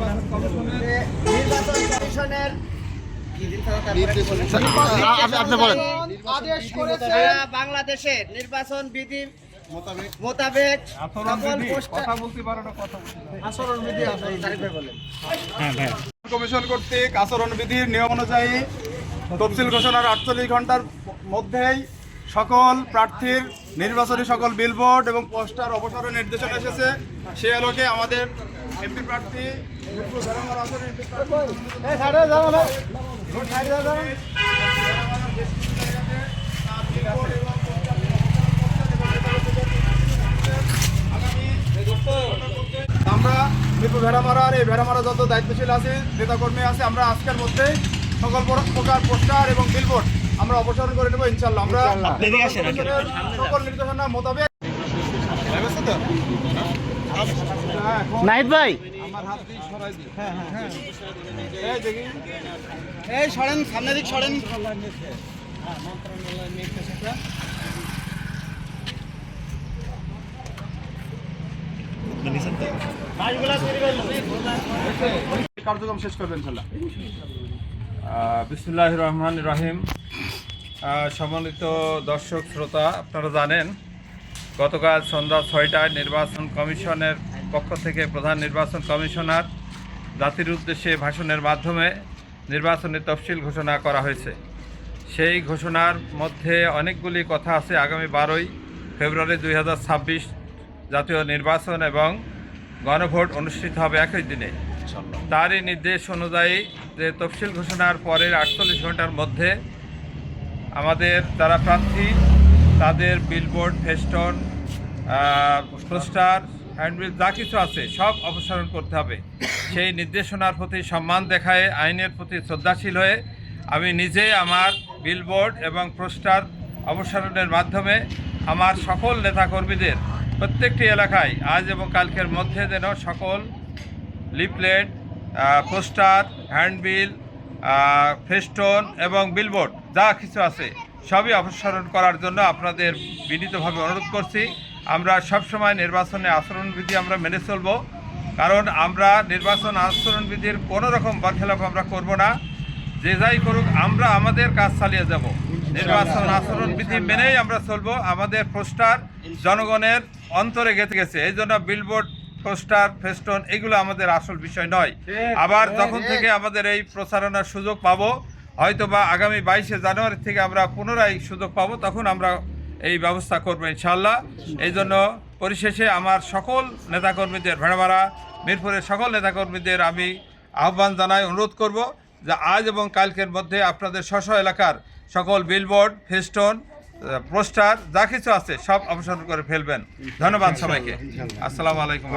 নির্বাচন কমিশনের আপনি বলেন। আদেশ করেছে বাংলাদেশের নির্বাচন বিধি মোতাবেক কমিশন কর্তৃক আচরণবিধির নিয়ম অনুযায়ী তফসিল ঘোষণার 48 ঘন্টার মধ্যেই সকল প্রার্থীর নির্বাচনী সকল বিলবোর্ড এবং পোস্টার অপসারণ নির্দেশনা এসেছে। সে আলোকে আমাদের এমপি প্রার্থী আমরা মিরপুর ভেড়ামারার এই ভেড়ামারা যত দায়িত্বশীল আছে নেতাকর্মী আছে, আমরা আজকের মধ্যে সকল প্রকার পোস্টার এবং বিলবোর্ড আমরা অপসারণ করে নেবো ইনশাল্লাহ। আমরা সকল নির্দেশনা মোতাবেক নাহিদ ভাই আমার হাত দিয়ে সরাই দিই। এই দেখি এই সরেন, সামনে দিক সরেন। কার্যক্রম শেষ করবেন ইনশাল্লাহ। বিসমিল্লাহির রহমানির রহিম। সম্মানিত দর্শক শ্রোতা, আপনারা জানেন গতকাল সন্ধ্যা 6টায় নির্বাচন কমিশনের পক্ষ থেকে প্রধান নির্বাচন কমিশনার জাতির উদ্দেশ্যে ভাষণের মাধ্যমে নির্বাচনের তফসিল ঘোষণা করা হয়েছে। সেই ঘোষণার মধ্যে অনেকগুলি কথা আছে। আগামী 12ই ফেব্রুয়ারি 2026 জাতীয় নির্বাচন এবং গণভোট অনুষ্ঠিত হবে একই দিনে। তারই নির্দেশ অনুযায়ী যে তফসিল ঘোষণার পরের 48 ঘন্টার মধ্যে আমাদের যারা প্রার্থী তাদের বিলবোর্ড, ফেস্টন, পোস্টার, হ্যান্ডবিল যা কিছু আছে সব অপসারণ করতে হবে। সেই নির্দেশনার প্রতি সম্মান দেখায়, আইনের প্রতি শ্রদ্ধাশীল হয়ে আমি নিজে আমার বিলবোর্ড এবং পোস্টার অপসারণের মাধ্যমে আমার সকল নেতাকর্মীদের প্রত্যেকটি এলাকায় আজ এবং কালকের মধ্যে যেন সকল লিফলেট, পোস্টার, হ্যান্ডবিল, ফেস্টন এবং বিলবোর্ড যা কিছু আছে সবই অপসারণ করার জন্য আপনাদের বিনীতভাবে অনুরোধ করছি। আমরা সবসময় নির্বাচনে আচরণবিধি আমরা মেনে চলব, কারণ আমরা নির্বাচন আচরণবিধির কোনো রকম বরখেলাপ আমরা করব না। যে যাই করুক আমরা আমাদের কাজ চালিয়ে যাব। নির্বাচন আচরণবিধি মেনেই আমরা চলব। আমাদের পোস্টার জনগণের অন্তরে গেঁথে গেছে, এই জন্য বিলবোর্ড, পোস্টার, ফেস্টন এগুলো আমাদের আসল বিষয় নয়। আবার যখন থেকে আমাদের এই প্রচারণার সুযোগ পাবো, হয়তোবা আগামী 22শে জানুয়ারি থেকে আমরা পুনরায় সুযোগ পাবো, তখন আমরা এই ব্যবস্থা করবো ইনশাল্লাহ। এই জন্য পরিশেষে আমার সকল নেতাকর্মীদের, ভেড়ামারা মিরপুরের সকল নেতাকর্মীদের আমি আহ্বান জানাই, অনুরোধ করব যে আজ এবং কালকের মধ্যে আপনাদের স্ব এলাকার সকল বিলবোর্ড, ফেস্টন, পোস্টার যা কিছু আছে সব অপসারণ করে ফেলবেন। ধন্যবাদ সবাইকে। আসসালামু আলাইকুম।